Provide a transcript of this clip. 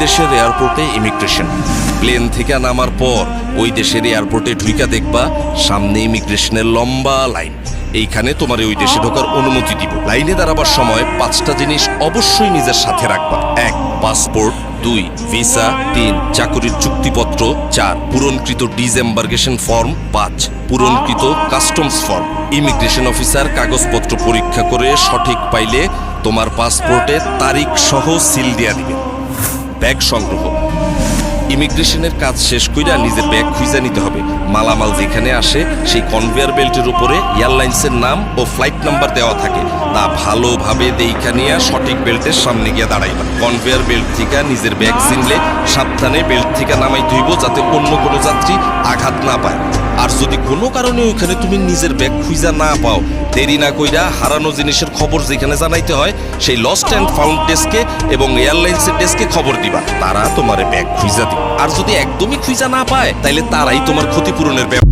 দেশের এয়ারপোর্টে immigration. Plane থেকে নামার পর ওই দেশের এয়ারপোর্টে ঢুইকা দেখবা সামনে ইমিগ্রেশনের লম্বা লাইন। এইখানে তোমার ওই দেশে ঢোকার অনুমতি দিব। লাইনে দাঁড়াবার সময় 5টা জিনিস অবশ্যই নিজের সাথে রাখবা। 1 পাসপোর্ট, 2 ভিসা, 3 চাকরির চুক্তিপত্র, 4 পূরণকৃত ডিসএম্বার্গেশন ফর্ম, 5 পূরণকৃত কাস্টমস ফর্ম। ইমিগ্রেশন অফিসার কাগজপত্র পরীক্ষা করে সঠিক পাইলে তোমার পাসপোর্টে তারিখ সহ সিল দিয়া দিবে। ব্যাগ সংগ্রহ। ইমিগ্রেশনের কাজ শেষ কইরা নিজের ব্যাগ খুঁজে নিতে হবে। মালামাল যেখানে আসে সেই কনভেয়ার বেল্টের উপরে এয়ারলাইন্সের নাম ও ফ্লাইট নাম্বার দেওয়া থাকে, তা ভালোভাবে দেইখা নিয়ে সঠিক বেল্টের সামনে গিয়ে দাঁড়াইবা। কনভেয়ার বেল্ট থেকে নিজের ব্যাগ চিনলে সাবধানে বেল্ট থেকে নামাইতে হইব, যাতে অন্য কোনো যাত্রী আঘাত না পায়। আর যদি কোনো কারণে ওইখানে তুমি নিজের ব্যাগ খুঁজা না পাও, দেরি না কইরা হারানো জিনিসের খবর যেখানে জানাইতে হয় সেই লস্ট অ্যান্ড ফাউন্ড ডেস্কে এবং এয়ারলাইন্সের ডেস্কে খবর দিবা। তারা তোমার ব্যাগ খুঁজা দিবে। আর যদি একদমই খুঁজা না পায় তাইলে তারাই তোমার ক্ষতিপূরণের ব্যাপার